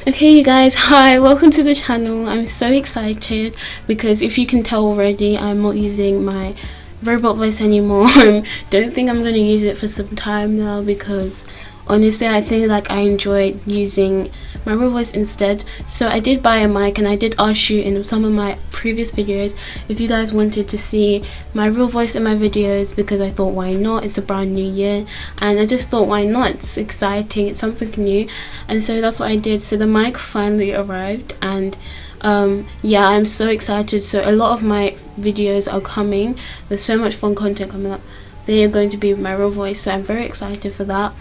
Okay, you guys, hi, welcome to the channel. I'm so excited because if you can tell already, I'm not using my robot voice anymore. Don't think I'm going to use it for some time now because honestly I think like I enjoy using my real voice instead. So I did buy a mic and I did ask you in some of my previous videos if you guys wanted to see my real voice in my videos because I thought why not, it's a brand new year and I just thought why not, it's exciting, it's something new, and so that's what I did. So the mic finally arrived and yeah, I'm so excited. So a lot of my videos are coming, there's so much fun content coming up, they are going to be with my real voice, so I'm very excited for that.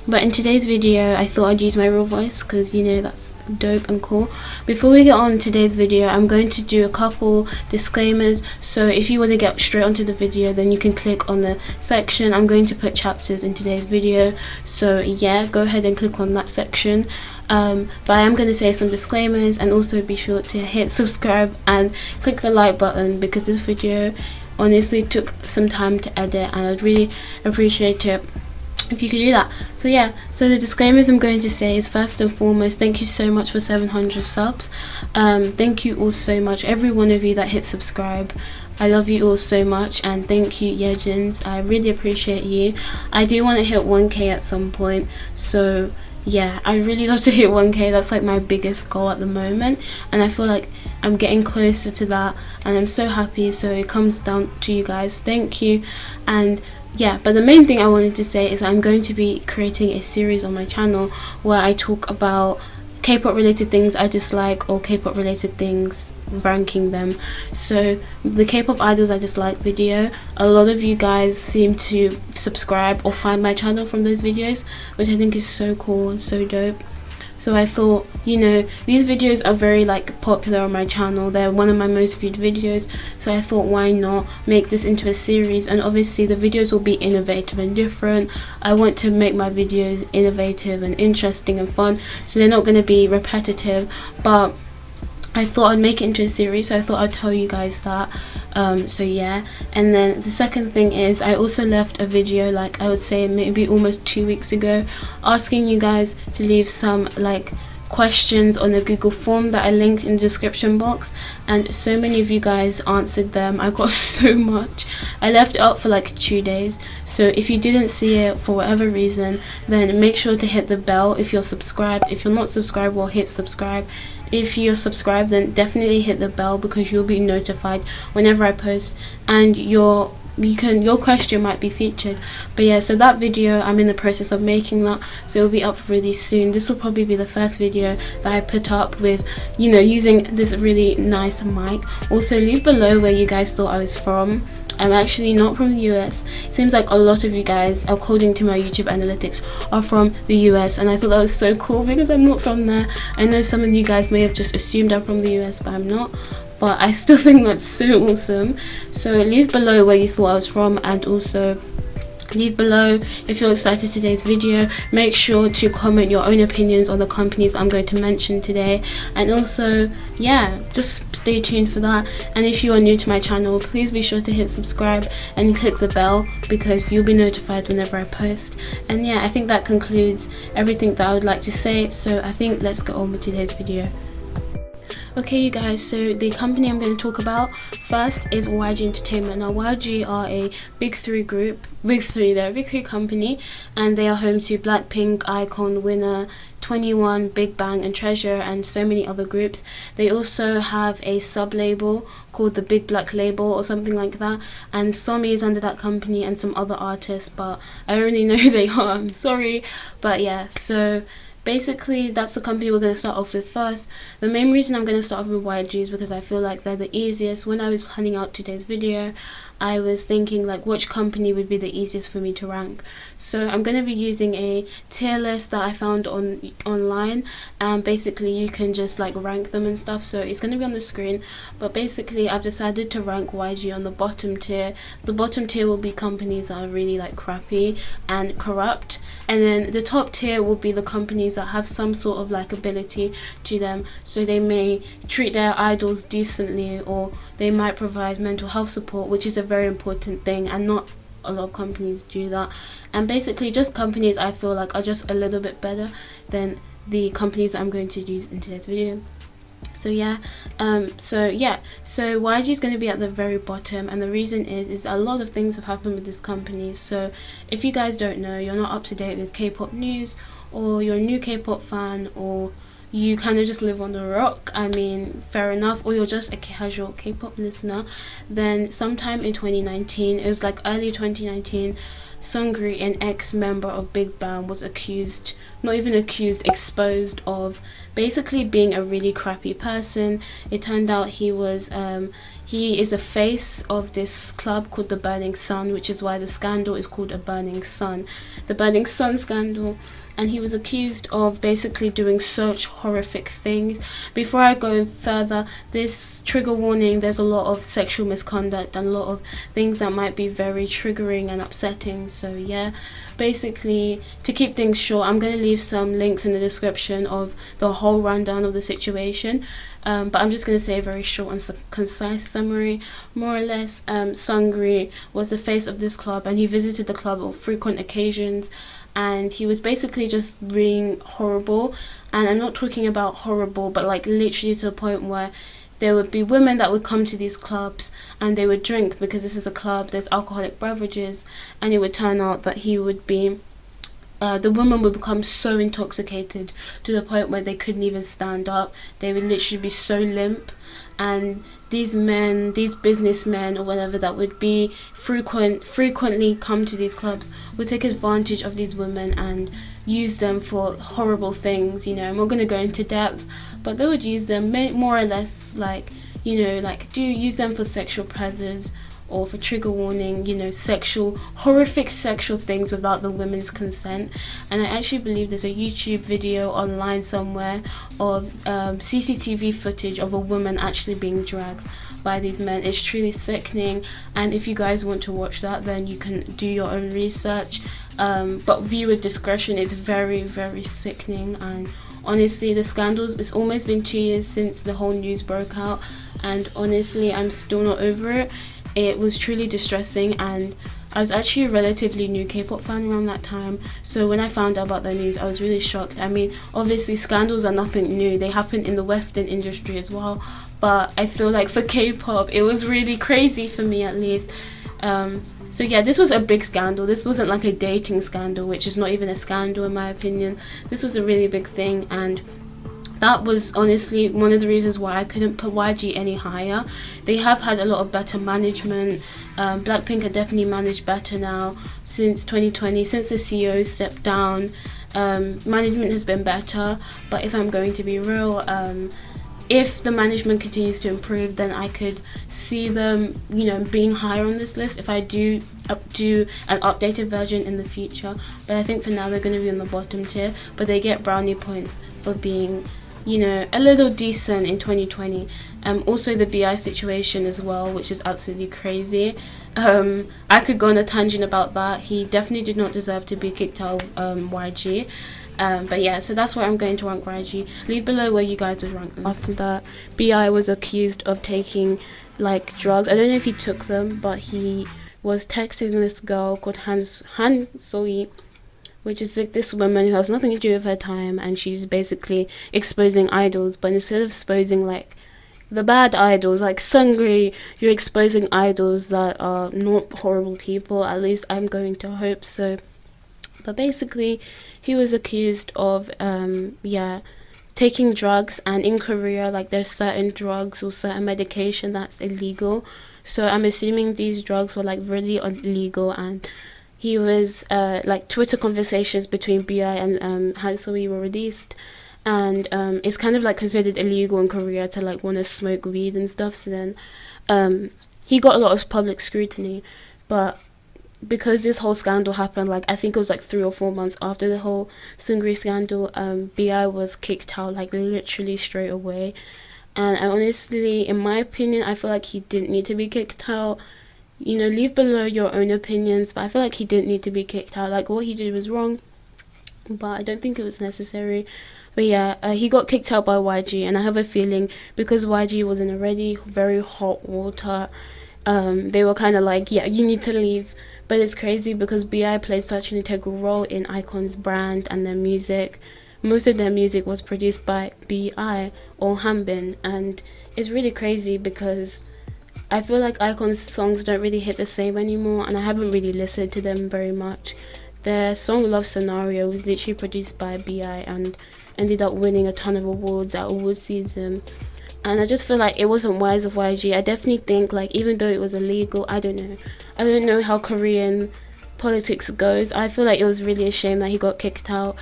But in today's video I thought I'd use my real voice because you know that's dope and cool. Before we get on today's video, I'm going to do a couple disclaimers, so if you want to get straight onto the video then you can click on the section. I'm going to put chapters in today's video, so yeah, go ahead and click on that section. But I am going to say some disclaimers, and also be sure to hit subscribe and click the like button because this video honestly took some time to edit and I'd really appreciate it if you could do that. So yeah, so the disclaimers I'm going to say is, first and foremost, thank you so much for 700 subs. Thank you all so much, every one of you that hit subscribe. I love you all so much, and thank you Yejins, I really appreciate you. I do want to hit 1k at some point, so yeah, I really love to hit 1k. That's like my biggest goal at the moment, and I feel like I'm getting closer to that and I'm so happy. So it comes down to you guys, thank you. And yeah, but the main thing I wanted to say is I'm going to be creating a series on my channel where I talk about K-pop related things I dislike or K-pop related things, ranking them. So the K-pop idols I dislike video, a lot of you guys seem to subscribe or find my channel from those videos, which I think is so cool and so dope. So I thought, you know, these videos are very like popular on my channel, they're one of my most viewed videos, so I thought why not make this into a series. And obviously the videos will be innovative and different. I want to make my videos innovative and interesting and fun, so they're not going to be repetitive, but I thought I'd make it into a series, so I thought I'd tell you guys that. So yeah, and then the second thing is I also left a video, like I would say maybe almost 2 weeks ago, asking you guys to leave some like questions on the Google form that I linked in the description box, and so many of you guys answered them. I got so much. I left it up for like 2 days, so if you didn't see it for whatever reason, then make sure to hit the bell if you're subscribed. If you're not subscribed, well, hit subscribe. If you're subscribed, then definitely hit the bell because you'll be notified whenever I post, and your question might be featured. But yeah, so that video, I'm in the process of making that, so it'll be up really soon. This will probably be the first video that I put up with, you know, using this really nice mic. Also leave below where you guys thought I was from. I'm actually not from the US. It seems like a lot of you guys, according to my YouTube analytics, are from the US, and I thought that was so cool because I'm not from there. I know some of you guys may have just assumed I'm from the US, but I'm not. But I still think that's so awesome. So leave below where you thought I was from, and also leave below if you're excited today's video. Make sure to comment your own opinions on the companies I'm going to mention today, and also yeah, just stay tuned for that. And if you are new to my channel, please be sure to hit subscribe and click the bell because you'll be notified whenever I post. And yeah, I think that concludes everything that I would like to say, so I think let's get on with today's video. Okay you guys, so the company I'm going to talk about first is YG Entertainment. Now YG are a big three they're a big three company, and they are home to Blackpink, iKON, Winner, 21, Big Bang and Treasure, and so many other groups. They also have a sub-label called the Big Black Label or something like that, and Somi is under that company and some other artists, but I don't really know who they are, I'm sorry. But yeah, so basically that's the company we're going to start off with first. The main reason I'm going to start off with YG is because I feel like they're the easiest. When I was planning out today's video, I was thinking like which company would be the easiest for me to rank. So I'm going to be using a tier list that I found online, and basically you can just like rank them and stuff, so it's going to be on the screen. But basically I've decided to rank YG on the bottom tier. The bottom tier will be companies that are really like crappy and corrupt, and then the top tier will be the companies that have some sort of like ability to them, so they may treat their idols decently, or they might provide mental health support, which is a very important thing, and not a lot of companies do that. And basically just companies I feel like are just a little bit better than the companies that I'm going to use in today's video. So YG is going to be at the very bottom, and the reason is a lot of things have happened with this company. So if you guys don't know, you're not up to date with K-pop news, or you're a new K-pop fan, or you kind of just live on the rock, I mean, fair enough, or you're just a casual K-pop listener, then sometime in 2019, it was like early 2019, Seungri, an ex-member of Big Bang, was accused, not even accused, exposed of basically being a really crappy person. It turned out he is a face of this club called the Burning Sun, which is why the scandal is called a Burning Sun, the Burning Sun scandal. And he was accused of basically doing such horrific things. Before I go further, this trigger warning, there's a lot of sexual misconduct and a lot of things that might be very triggering and upsetting. So yeah, basically, to keep things short, I'm going to leave some links in the description of the whole rundown of the situation. But I'm just going to say a very short and concise summary. More or less, Seungri was the face of this club, and he visited the club on frequent occasions, and he was basically just being horrible. And I'm not talking about horrible, but like literally to the point where there would be women that would come to these clubs and they would drink, because this is a club, there's alcoholic beverages, and it would turn out that he would be the woman would become so intoxicated to the point where they couldn't even stand up. They would literally be so limp, and these men, these businessmen or whatever that would be frequently come to these clubs, would take advantage of these women and use them for horrible things. You know, I'm not going to go into depth, but they would use them more or less like, you know, like use them for sexual pleasures, or for trigger warning, you know, horrific sexual things without the women's consent. And I actually believe there's a YouTube video online somewhere of CCTV footage of a woman actually being dragged by these men. It's truly sickening, and if you guys want to watch that, then you can do your own research, but viewer discretion. It's very, very sickening. And honestly, the scandals, it's almost been 2 years since the whole news broke out, and honestly, I'm still not over it. It was truly distressing, and I was actually a relatively new K-pop fan around that time, so when I found out about the news, I was really shocked. I mean, obviously scandals are nothing new, they happen in the Western industry as well, but I feel like for K-pop, it was really crazy, for me at least. So yeah, this was a big scandal. This wasn't like a dating scandal, which is not even a scandal in my opinion. This was a really big thing, and that was honestly one of the reasons why I couldn't put YG any higher. They have had a lot of better management. Blackpink are definitely managed better now since 2020, since the CEO stepped down. Management has been better, but if I'm going to be real, if the management continues to improve, then I could see them, you know, being higher on this list if I do an updated version in the future. But I think for now they're going to be on the bottom tier, but they get brownie points for being, you know, a little decent in 2020. Also the BI situation as well, which is absolutely crazy. I could go on a tangent about that. He definitely did not deserve to be kicked out of YG. But yeah, so that's where I'm going to rank YG. Leave below where you guys would rank them. After that, BI was accused of taking like drugs. I don't know if he took them, but he was texting this girl called Han Soi, which is like this woman who has nothing to do with her time, and she's basically exposing idols, but instead of exposing like the bad idols like Seungri, you're exposing idols that are not horrible people. At least I'm going to hope so. But basically, he was accused of taking drugs, and in Korea, like, there's certain drugs or certain medication that's illegal. So I'm assuming these drugs were like really illegal, and he was like Twitter conversations between BI and Hansoi were released, and it's kind of like considered illegal in Korea to like want to smoke weed and stuff. So then he got a lot of public scrutiny, but because this whole scandal happened, like I think it was like 3 or 4 months after the whole Seungri scandal, BI was kicked out like literally straight away. And honestly, in my opinion, I feel like he didn't need to be kicked out. You know, leave below your own opinions, but I feel like he didn't need to be kicked out. Like, what he did was wrong, but I don't think it was necessary. But yeah, he got kicked out by YG, and I have a feeling because YG was in already very hot water, they were kind of like, yeah, you need to leave. But it's crazy because BI played such an integral role in iKON's brand and their music, most of their music was produced by BI or Hambin, and it's really crazy because I feel like Icon's songs don't really hit the same anymore, and I haven't really listened to them very much. Their song Love Scenario was literally produced by BI and ended up winning a ton of awards at award season. And I just feel like it wasn't wise of YG. I definitely think, like, even though it was illegal, I don't know how Korean politics goes. I feel like it was really a shame that he got kicked out.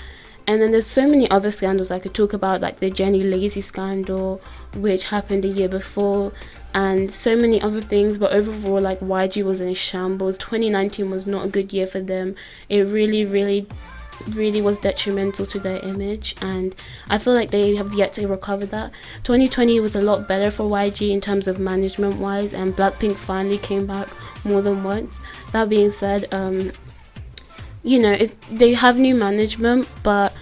And then there's so many other scandals I could talk about, like the Jenny Lazy scandal, which happened the year before, and so many other things. But overall, like, YG was in shambles. 2019 was not a good year for them. It really was detrimental to their image, and I feel like they have yet to recover that. 2020 was a lot better for YG in terms of management wise, and Blackpink finally came back more than once. That being said, they have new management, but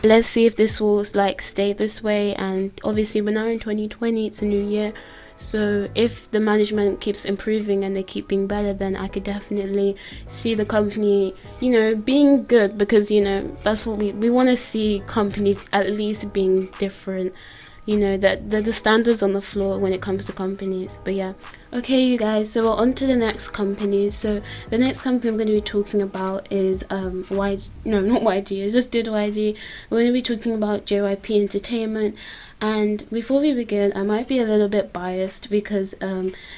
let's see if this will like stay this way. And obviously we're now in 2020, it's a new year, so if the management keeps improving and they keep being better, then I could definitely see the company, being good, because that's what we want to see, companies at least being different, that the standards on the floor when it comes to companies. But yeah, okay, you guys, so we're on to the next company. So the next company I'm going to be talking about is YG. No, not YG, I just did YG. We're going to be talking about JYP Entertainment. And before we begin, I might be a little bit biased because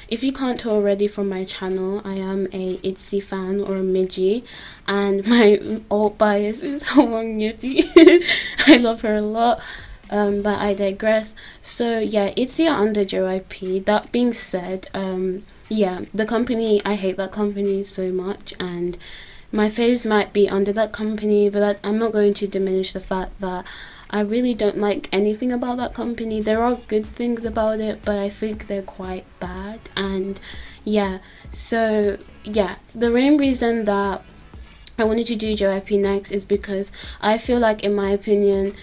if you can't tell already from my channel, I am a ITZY fan, or a Midgie, and my alt bias is Hwang Yeji. I love her a lot. But I digress. So yeah, ITZY are under JYP. That being said, the company, I hate that company so much, and my faves might be under that company, but I'm not going to diminish the fact that I really don't like anything about that company. There are good things about it, but I think they're quite bad. And the main reason that I wanted to do JYP next is because I feel like, in my opinion,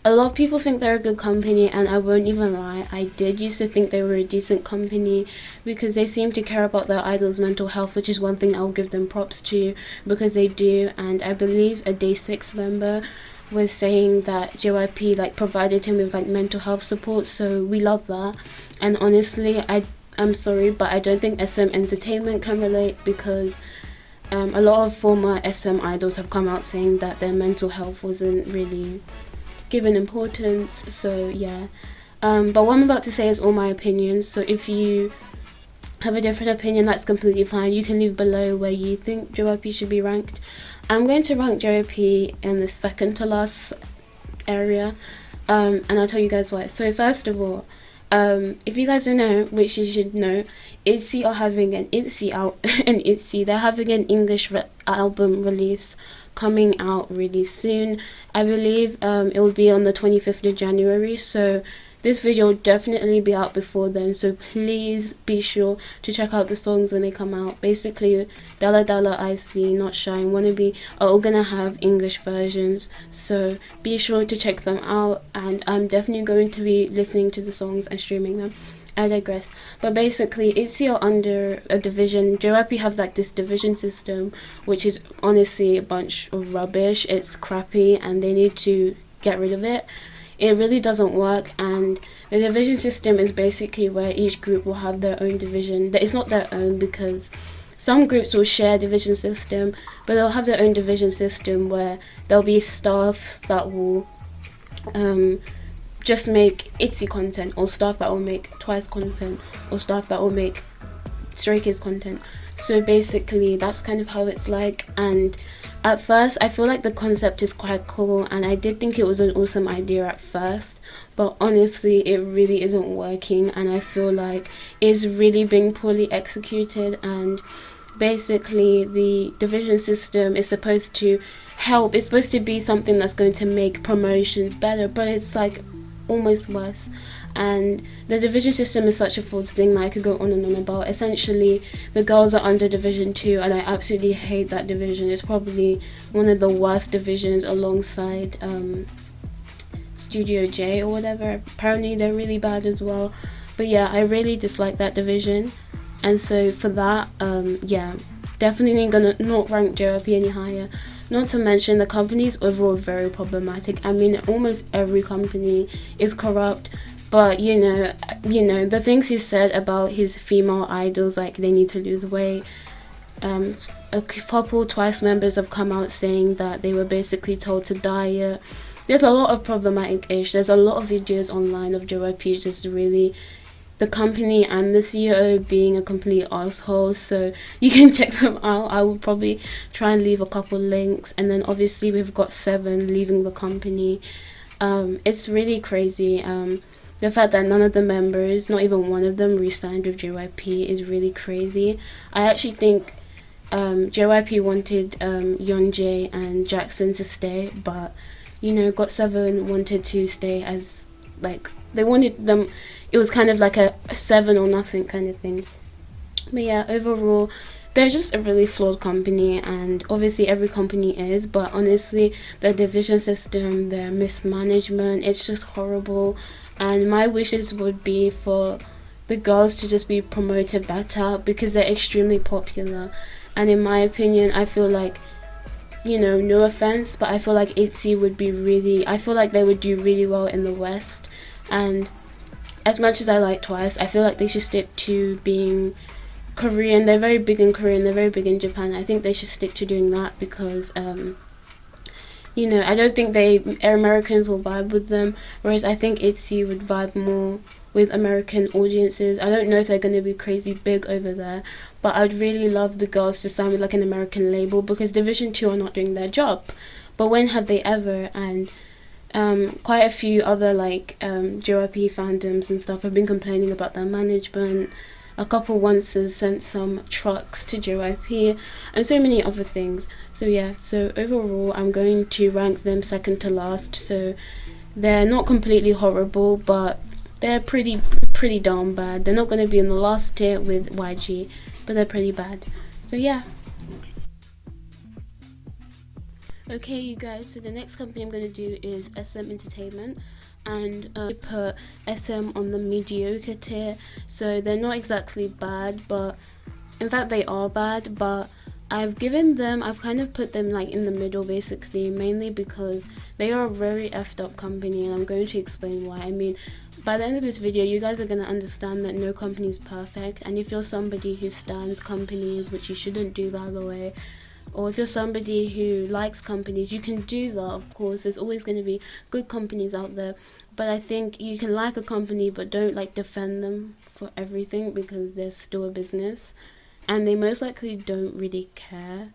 a lot of people think they're a good company, and I won't even lie, I did used to think they were a decent company because they seem to care about their idols' mental health, which is one thing I'll give them props to, because they do. And I believe a Day6 member was saying that JYP provided him with mental health support, so we love that. And honestly, I'm sorry, but I don't think SM Entertainment can relate, because a lot of former SM idols have come out saying that their mental health wasn't really given importance. So yeah, but what I'm about to say is all my opinions, so if you have a different opinion, that's completely fine. You can leave below where you think JYP should be ranked. I'm going to rank JYP in the second to last area, and I'll tell you guys why. So first of all, if you guys don't know, which you should know, ITZY are having an ITZY they're having an English album release coming out really soon. I believe it will be on the 25th of January, so this video will definitely be out before then, so please be sure to check out the songs when they come out. Basically, Dala Dala, IC, Not Shy, and Wannabe are all gonna have English versions, so be sure to check them out, and I'm definitely going to be listening to the songs and streaming them. I digress. But basically, ITZY are under a division. JYP have this division system, which is honestly a bunch of rubbish. It's crappy, and they need to get rid of it. It really doesn't work, and the division system is basically where each group will have their own division. It's not their own, because some groups will share a division system, but they'll have their own division system where there'll be staffs that will just make ITZY content, or staff that will make Twice content, or staff that will make Stray Kids content. So basically that's kind of how it's like, and at first I feel like the concept is quite cool, and I did think it was an awesome idea at first, but honestly it really isn't working, and I feel like it's really being poorly executed. And basically the division system is supposed to help, it's supposed to be something that's going to make promotions better, but it's almost worse. And the division system is such a false thing that I could go on and on about. Essentially, the girls are under Division 2, and I absolutely hate that division. It's probably one of the worst divisions alongside Studio J or whatever. Apparently, they're really bad as well. But yeah, I really dislike that division. And so for that, definitely gonna not rank JYP any higher. Not to mention the company is overall very problematic. I mean, almost every company is corrupt. But the things he said about his female idols, like they need to lose weight. Um, a couple Twice members have come out saying that they were basically told to diet. There's a lot of problematic ish. There's a lot of videos online of JYP just really the company and the CEO being a complete asshole. So you can check them out. I will probably try and leave a couple links. And then obviously we've got Seven leaving the company. It's really crazy. The fact that none of the members, not even one of them, re-signed with JYP is really crazy. I actually think JYP wanted Yeonjae and Jackson to stay, but GOT7 wanted to stay as like they wanted them. It was kind of like a seven or nothing kind of thing. But yeah, overall, they're just a really flawed company, and obviously every company is. But honestly, the division system, their mismanagement, it's just horrible. And my wishes would be for the girls to just be promoted better because they're extremely popular. And in my opinion, I feel like, no offense, but I feel like ITZY would be really, I feel like they would do really well in the West. And as much as I like Twice, I feel like they should stick to being Korean. They're very big in Korea, they're very big in Japan. I think they should stick to doing that because, I don't think Americans will vibe with them, whereas I think ITZY would vibe more with American audiences. I don't know if they're going to be crazy big over there, but I'd really love the girls to sign with like an American label because Division 2 are not doing their job. But when have they ever? And quite a few other JYP fandoms and stuff have been complaining about their management. A couple once has sent some trucks to JYP and so many other things. So yeah, so overall I'm going to rank them second to last. So they're not completely horrible, but they're pretty darn bad. They're not going to be in the last tier with YG, but they're pretty bad. So yeah. Okay, you guys, so the next company I'm going to do is SM Entertainment, and put SM on the mediocre tier. So they're not exactly bad, but in fact they are bad, but I've kind of put them like in the middle basically, mainly because they are a very effed up company, and I'm going to explain why. I mean, by the end of this video, you guys are going to understand that no company is perfect, and if you're somebody who stands companies, which you shouldn't do by the way, or if you're somebody who likes companies, you can do that, of course. There's always going to be good companies out there, but I think you can like a company but don't defend them for everything because they're still a business and they most likely don't really care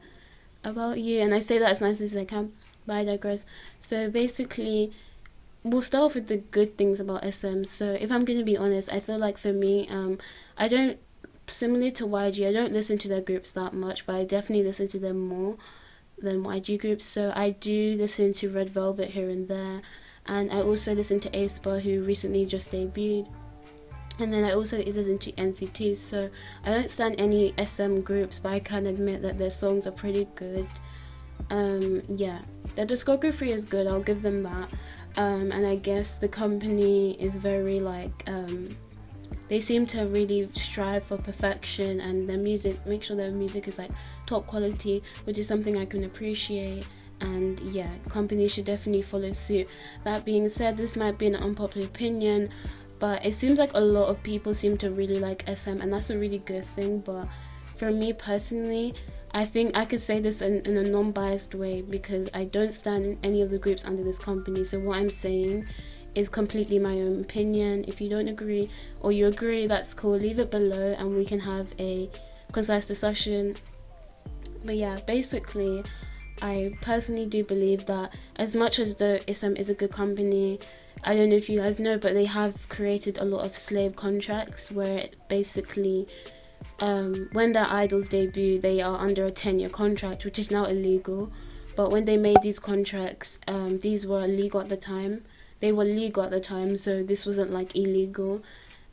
about you. And I say that as nicely as I can, but I digress. So basically, we'll start off with the good things about SM. So if I'm going to be honest, I feel like for me, I don't, similar to YG, I don't listen to their groups that much, but I definitely listen to them more than YG groups. So I do listen to Red Velvet here and there, and I also listen to aespa, who recently just debuted, and then I also listen to NCT. So I don't stand any SM groups, but I can admit that their songs are pretty good. Yeah, their discography is good, I'll give them that. And I guess the company is very they seem to really strive for perfection, and their music, make sure their music is top quality, which is something I can appreciate. And yeah, companies should definitely follow suit. That being said, this might be an unpopular opinion, but it seems like a lot of people seem to really like SM, and that's a really good thing. But for me personally, I think I could say this in a non-biased way because I don't stand in any of the groups under this company. So what I'm saying is completely my own opinion. If you don't agree or you agree, that's cool. Leave it below and we can have a concise discussion. But yeah, basically, I personally do believe that as much as the SM is a good company, I don't know if you guys know, but they have created a lot of slave contracts where basically when their idols debut, they are under a 10-year contract, which is now illegal. But when they made these contracts, these were legal at the time. They were legal at the time, so this wasn't illegal.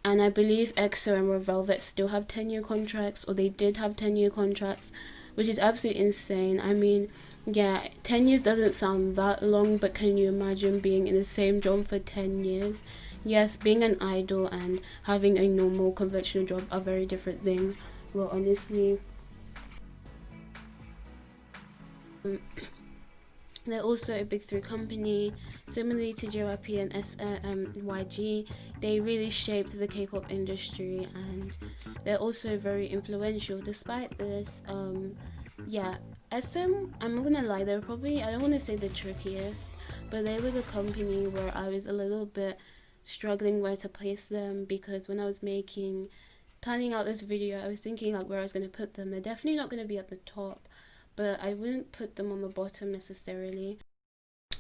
And I believe EXO and Red Velvet still have 10-year contracts, or they did have 10-year contracts, which is absolutely insane. I mean, yeah, 10 years doesn't sound that long, but can you imagine being in the same job for 10 years? Yes, being an idol and having a normal conventional job are very different things. Well, honestly, They're also a big three company, similarly to JYP and YG. They really shaped the K-pop industry, and they're also very influential. Despite this, yeah, SM. I'm not gonna lie, they're probably, I don't want to say the trickiest, but they were the company where I was a little bit struggling where to place them, because when I was planning out this video, I was thinking like where I was gonna put them. They're definitely not gonna be at the top, but I wouldn't put them on the bottom necessarily.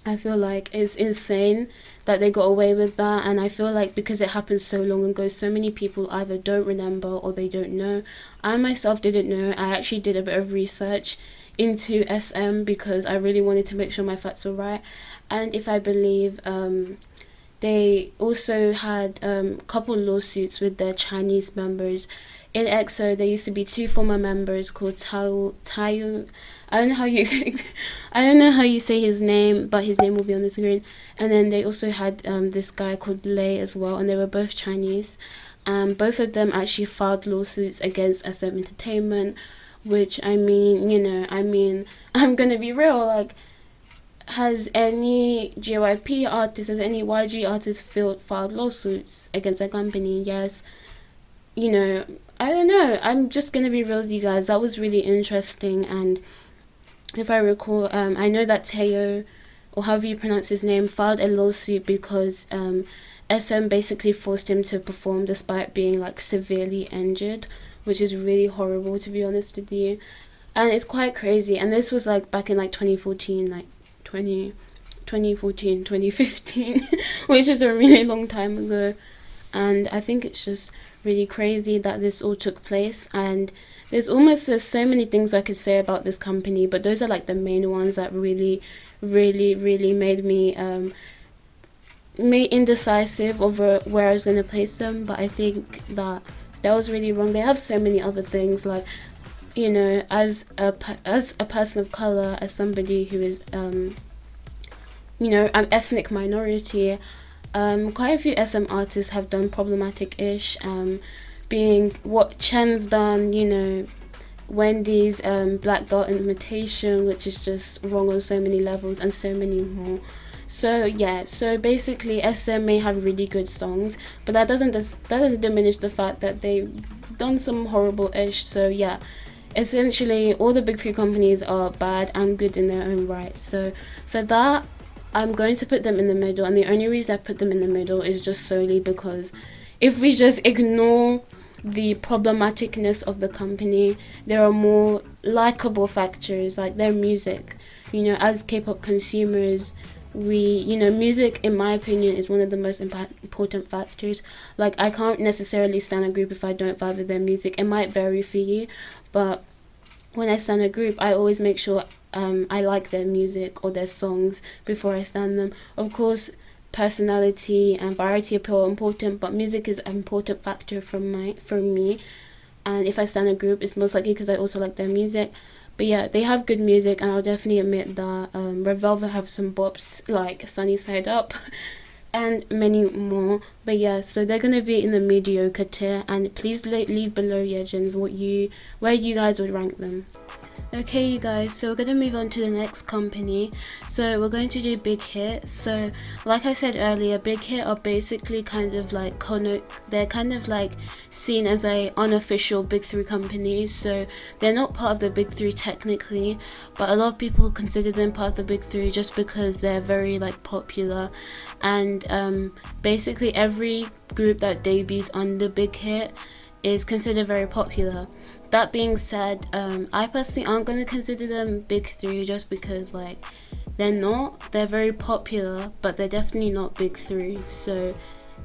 I feel like it's insane that they got away with that, and I feel like because it happened so long ago, so many people either don't remember or they don't know. I myself didn't know. I actually did a bit of research into SM because I really wanted to make sure my facts were right. And if I believe, they also had a couple lawsuits with their Chinese members. In EXO, there used to be two former members called Tayu. I don't know how you I don't know how you say his name, but his name will be on the screen. And then they also had this guy called Lei as well, and they were both Chinese. Both of them actually filed lawsuits against SM Entertainment, which I mean, I'm gonna be real, like, has any JYP artist, has any YG artist filed lawsuits against their company? Yes. I don't know. I'm just gonna be real with you guys. That was really interesting, and if I recall, I know that Teo, or however you pronounce his name, filed a lawsuit because SM basically forced him to perform despite being like severely injured, which is really horrible, to be honest with you. And it's quite crazy. And this was like back in like 2014, like 2014, 2015, which is a really long time ago. And I think it's just really crazy that this all took place. And there's so many things I could say about this company, but those are like the main ones that really, really, really made me indecisive over where I was going to place them. But I think that was really wrong. They have so many other things, like, as a person of color, as somebody who is an ethnic minority, quite a few SM artists have done problematic-ish, being what Chen's done, Wendy's Black Girl Imitation, which is just wrong on so many levels, and so many more. So yeah, so basically SM may have really good songs, but that doesn't diminish the fact that they've done some horrible-ish. So yeah, essentially all the big three companies are bad and good in their own right. So for that, I'm going to put them in the middle, and the only reason I put them in the middle is just solely because if we just ignore the problematicness of the company, there are more likable factors, like their music. As K-pop consumers, music, in my opinion, is one of the most important factors. Like, I can't necessarily stand a group if I don't vibe with their music. It might vary for you, but when I stand a group, I always make sure I like their music or their songs before I stand them. Of course, personality and variety appeal are important, but music is an important factor for me. And if I stand a group, it's most likely because I also like their music. But yeah, they have good music, and I'll definitely admit that Red Velvet have some bops like Sunny Side Up and many more. But yeah, so they're gonna be in the mediocre tier, and please leave below, Yejins, where you guys would rank them. Okay, you guys, so we're going to move on to the next company. So we're going to do Bighit. So like I said earlier, Bighit are basically kind of like they're kind of like seen as a unofficial big three company. So they're not part of the big three technically, but a lot of people consider them part of the big three just because they're very like popular. And basically every group that debuts under Bighit is considered very popular. That being said, I personally aren't going to consider them big three just because, like, they're very popular, but they're definitely not big three. So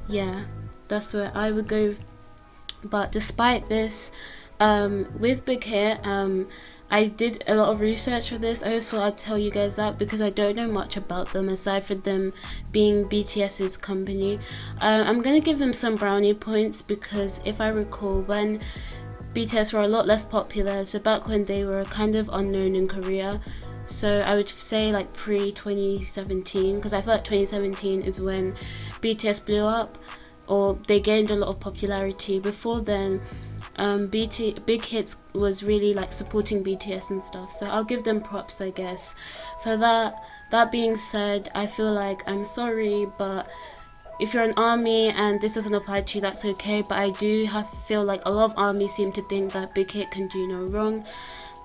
yeah, that's where I would go. But despite this, with Bighit, I did a lot of research for this. I just thought I'd tell you guys that because I don't know much about them aside from them being BTS's company. I'm going to give them some brownie points because if I recall, when BTS were a lot less popular, so back when they were kind of unknown in Korea, so I would say like pre-2017, because I feel like 2017 is when BTS blew up, or they gained a lot of popularity. Before then, Bighit was really like supporting BTS and stuff, so I'll give them props, I guess, for that. That being said, I feel like I'm sorry, but if you're an army and this doesn't apply to you, that's okay. But I do feel like a lot of armies seem to think that Bighit can do no wrong.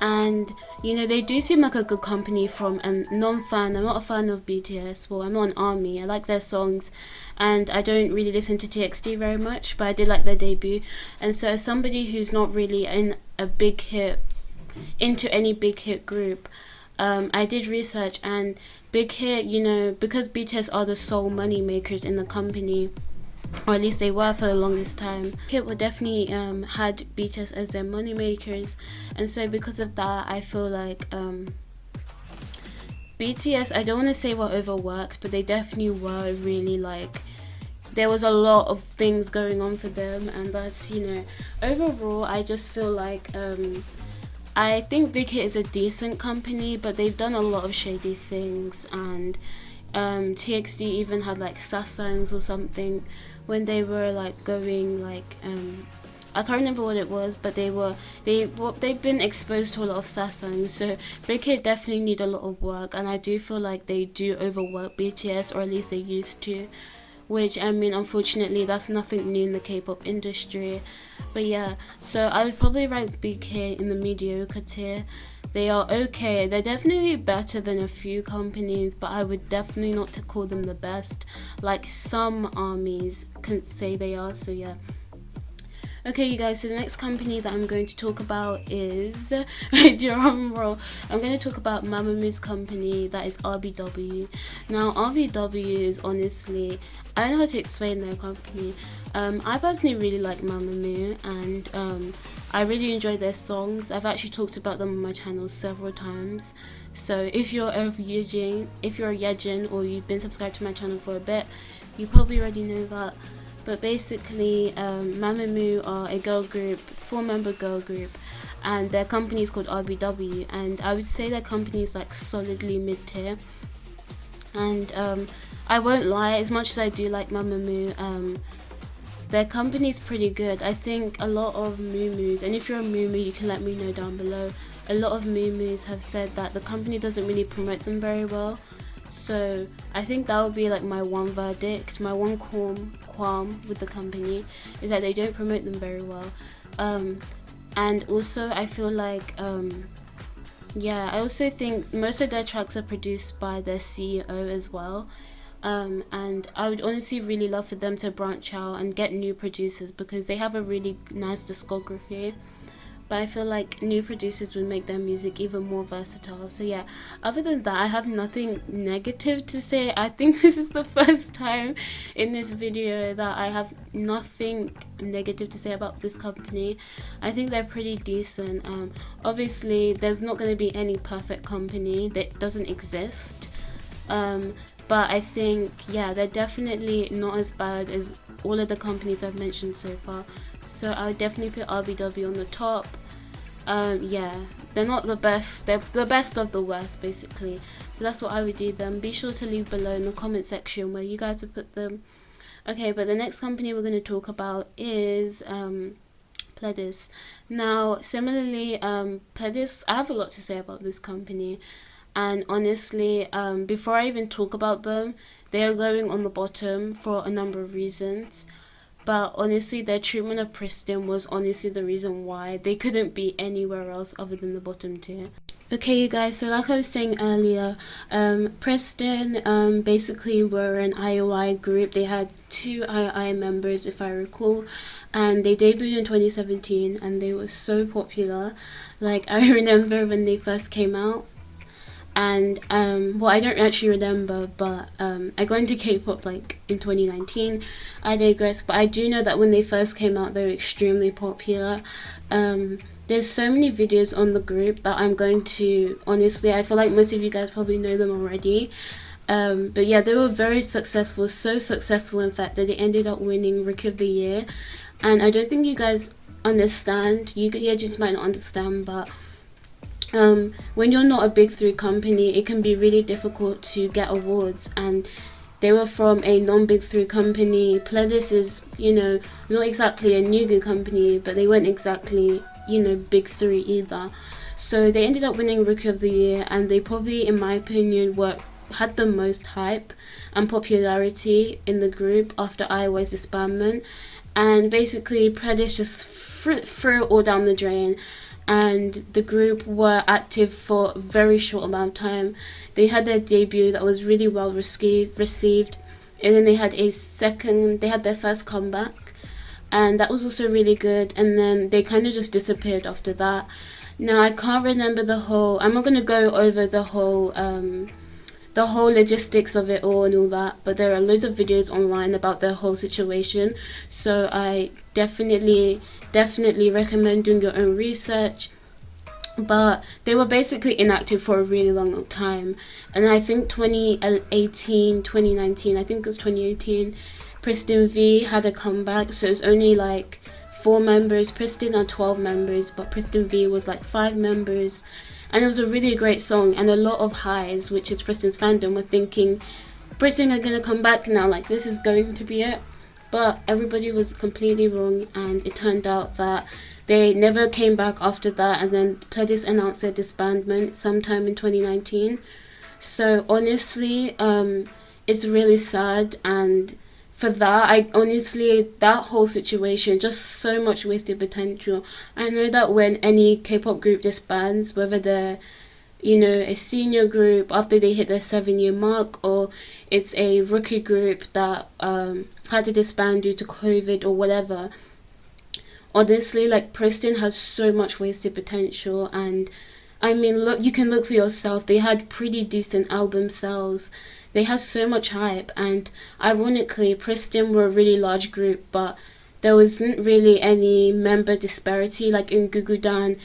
And they do seem like a good company from a non-fan. I'm not a fan of BTS. Well, I'm not an army. I like their songs, and I don't really listen to TXT very much, but I did like their debut. And so, as somebody who's not really into any big hit group, I did research, and Big Hit, because BTS are the sole money makers in the company, or at least they were for the longest time. Hit would definitely had BTS as their money makers, and so because of that, I feel like BTS, I don't want to say were overworked, but they definitely were really like, there was a lot of things going on for them, and that's, overall, I just feel like I think Bighit is a decent company, but they've done a lot of shady things, and TXT even had like sasangs or something when they were like going like I can't remember what it was, but they've been exposed to a lot of sasangs. So Bighit definitely need a lot of work, and I do feel like they do overwork BTS, or at least they used to. Which, I mean, unfortunately, that's nothing new in the K-pop industry. But yeah, so I would probably rank BK in the mediocre tier. They are okay. They're definitely better than a few companies, but I would definitely not call them the best, like some armies can say they are. So yeah. Okay, you guys, so the next company that I'm going to talk about is, drum roll, I'm going to talk about Mamamoo's company, that is RBW. Now, RBW is honestly, I don't know how to explain their company. I personally really like Mamamoo, and I really enjoy their songs. I've actually talked about them on my channel several times. So if you're a Yejin, or you've been subscribed to my channel for a bit, you probably already know that. But basically, Mamamoo are a girl group, 4-member girl group, and their company is called RBW, and I would say their company is like solidly mid-tier. And I won't lie, as much as I do like Mamamoo, their company is pretty good. I think a lot of Moos, and if you're a Moo, you can let me know down below, a lot of Moos have said that the company doesn't really promote them very well. So I think that would be like my one verdict, my one qualm with the company, is that they don't promote them very well. And also I feel like I also think most of their tracks are produced by their CEO as well. And I would honestly really love for them to branch out and get new producers, because they have a really nice discography. But I feel like new producers would make their music even more versatile. So yeah, other than that, I have nothing negative to say. I think this is the first time in this video that I have nothing negative to say about this company. I think they're pretty decent. Obviously, there's not going to be any perfect company. That doesn't exist. But I think, yeah, they're definitely not as bad as all of the companies I've mentioned so far. So I would definitely put RBW on the top. They're not the best, they're the best of the worst basically. So that's what I would do them. Be sure to leave below in the comment section where you guys would put them. Okay, but the next company we're going to talk about is Pledis. Now, similarly, Pledis, I have a lot to say about this company. And honestly, before I even talk about them, they are going on the bottom for a number of reasons. But honestly, their treatment of Preston was honestly the reason why they couldn't be anywhere else other than the bottom tier. Okay, you guys, so like I was saying earlier, Preston basically were an IOI group. They had 2 IOI members, if I recall, and they debuted in 2017, and they were so popular. Like, I remember when they first came out. And I don't actually remember, but I got into K-pop like in 2019. I digress, but I do know that when they first came out, they were extremely popular. There's so many videos on the group that I'm going to, honestly, I feel like most of you guys probably know them already. But yeah, they were very successful, so successful in fact that they ended up winning Rookie of the Year. And I don't think you guys understand, you just might not understand, but when you're not a big 3 company, it can be really difficult to get awards, and they were from a non-big 3 company. Pledis is, not exactly a new good company, but they weren't exactly, big 3 either. So they ended up winning Rookie of the Year, and they probably, in my opinion, were had the most hype and popularity in the group after IOI's disbandment, and basically Pledis just threw it all down the drain, and the group were active for a very short amount of time. They had their debut that was really well received, and then they had their first comeback, and that was also really good, and then they kind of just disappeared after that. Now I can't remember I'm not going to go over the whole logistics of it all and all that, but there are loads of videos online about their whole situation, so I definitely recommend doing your own research. But they were basically inactive for a really long time, and I think 2019, I think it was 2018, Pristin V had a comeback, so it was only like 4 members. Pristin are 12 members, but Pristin V was like 5 members, and it was a really great song, and a lot of highs, which is Pristin's fandom, were thinking Pristin are gonna come back now, like this is going to be it. But everybody was completely wrong, and it turned out that they never came back after that, and then Pledis announced their disbandment sometime in 2019. So honestly, it's really sad, and for that, that whole situation, just so much wasted potential. I know that when any K-pop group disbands, whether they're, a senior group after they hit their 7-year mark, or it's a rookie group that had to disband due to COVID or whatever, honestly, like, Pristin has so much wasted potential. And I mean, look, you can look for yourself. They had pretty decent album sales. They had so much hype, and ironically, Pristin were a really large group, but there wasn't really any member disparity. Like in Gugudan,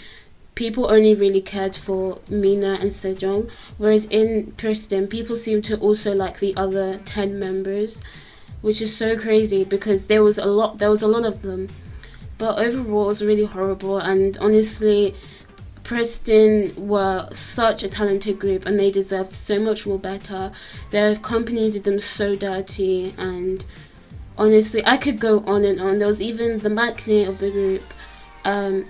people only really cared for Mina and Sejong, whereas in Pristin, people seem to also like the other 10 members, which is so crazy because there was a lot of them. But overall, it was really horrible, and honestly, Pristin were such a talented group, and they deserved so much more better. Their company did them so dirty, and honestly, I could go on and on. There was even the maknae of the group,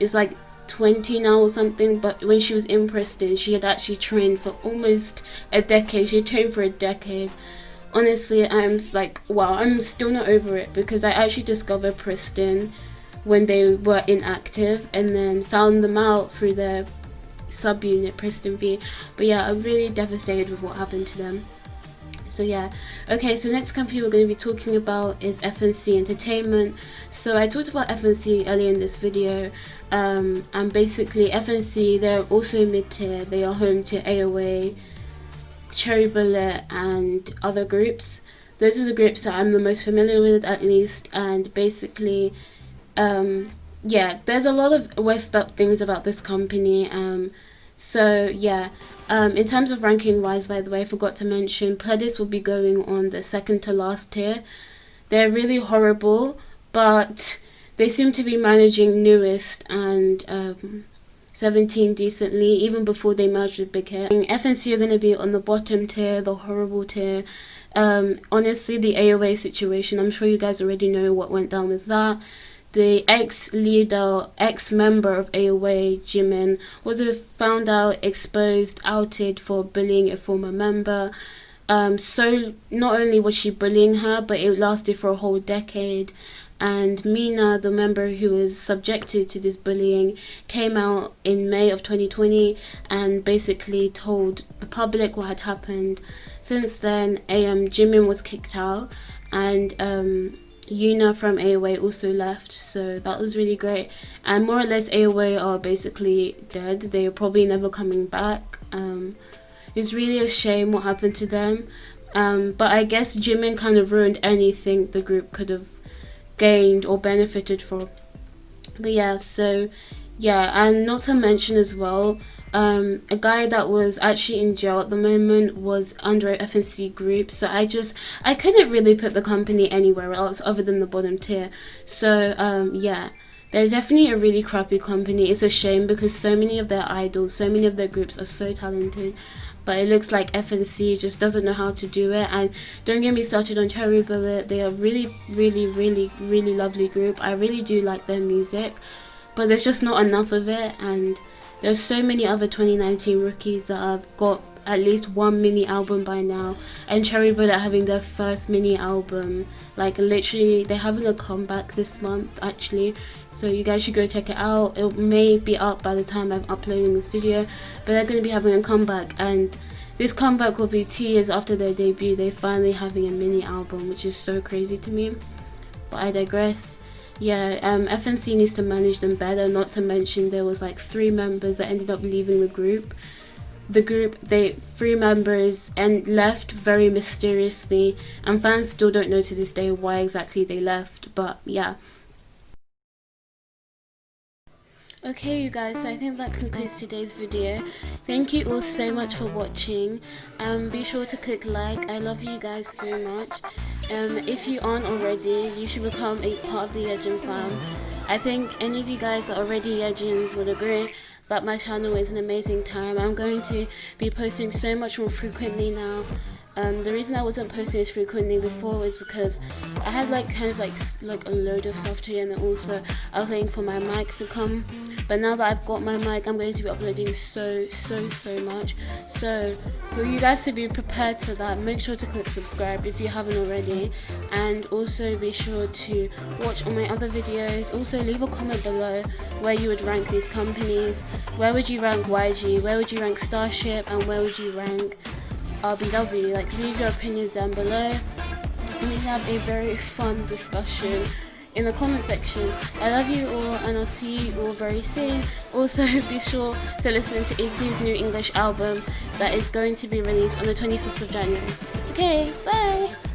is like 20 now or something, but when she was in Pristin, she had actually trained for almost a decade. She trained for a decade. Honestly, I'm like, wow, I'm still not over it, because I actually discovered Pristin when they were inactive, and then found them out through their subunit Pristin V. But yeah, I'm really devastated with what happened to them. So yeah, okay, so next company we're going to be talking about is FNC Entertainment. So I talked about FNC earlier in this video, and basically FNC, they're also mid-tier. They are home to AOA, Cherry Bullet, and other groups. Those are the groups that I'm the most familiar with, at least. And basically, yeah, there's a lot of messed up things about this company. So yeah, in terms of ranking wise, by the way, I forgot to mention, Pledis will be going on the second to last tier. They're really horrible, but they seem to be managing Newest and 17 decently, even before they merged with Bighit. FNC are going to be on the bottom tier, the horrible tier. Honestly, the AOA situation, I'm sure you guys already know what went down with that. The ex-member of AOA, Jimin, was found out, exposed, outed for bullying a former member. So not only was she bullying her, but it lasted for a whole decade. And Mina, the member who was subjected to this bullying, came out in May of 2020 and basically told the public what had happened. Since then, Jimin was kicked out, and Yuna from AOA also left, so that was really great. And more or less AOA are basically dead. They are probably never coming back. It's really a shame what happened to them, but I guess Jimin kind of ruined anything the group could have gained or benefited from. But yeah, so yeah, and not to mention as well, a guy that was actually in jail at the moment was under an FNC group, so I couldn't really put the company anywhere else other than the bottom tier. So yeah, they're definitely a really crappy company. It's a shame because so many of their idols, so many of their groups are so talented, but it looks like FNC just doesn't know how to do it. And don't get me started on Cherry Bullet. They are really, really, really, really lovely group. I really do like their music, but there's just not enough of it. And there's so many other 2019 rookies that have got at least one mini album by now, and Cherry Bullet having their first mini album. Like literally, they're having a comeback this month actually, so you guys should go check it out. It may be up by the time I'm uploading this video, but they're going to be having a comeback, and this comeback will be 2 years after their debut. They're finally having a mini album, which is so crazy to me, but I digress. Yeah, FNC needs to manage them better, not to mention there was like 3 members that ended up leaving the group. They 3 members and left very mysteriously, and fans still don't know to this day why exactly they left, but yeah. Okay you guys, so I think that concludes today's video. Thank you all so much for watching. Be sure to click like. I love you guys so much. If you aren't already, you should become a part of the Yejin fam. I think any of you guys that are already Yejins would agree that my channel is an amazing time. I'm going to be posting so much more frequently now. The reason I wasn't posting as frequently before was because I had like a load of software, and then also I was waiting for my mics to come. But now that I've got my mic, I'm going to be uploading so much. So for you guys to be prepared for that, make sure to click subscribe if you haven't already, and also be sure to watch all my other videos. Also leave a comment below where you would rank these companies. Where would you rank YG? Where would you rank Starship? And where would you rank RBW? Like, leave your opinions down below, and we can have a very fun discussion in the comment section. I love you all, and I'll see you all very soon. Also be sure to listen to ITZY's new English album that is going to be released on the 25th of January. Okay, bye!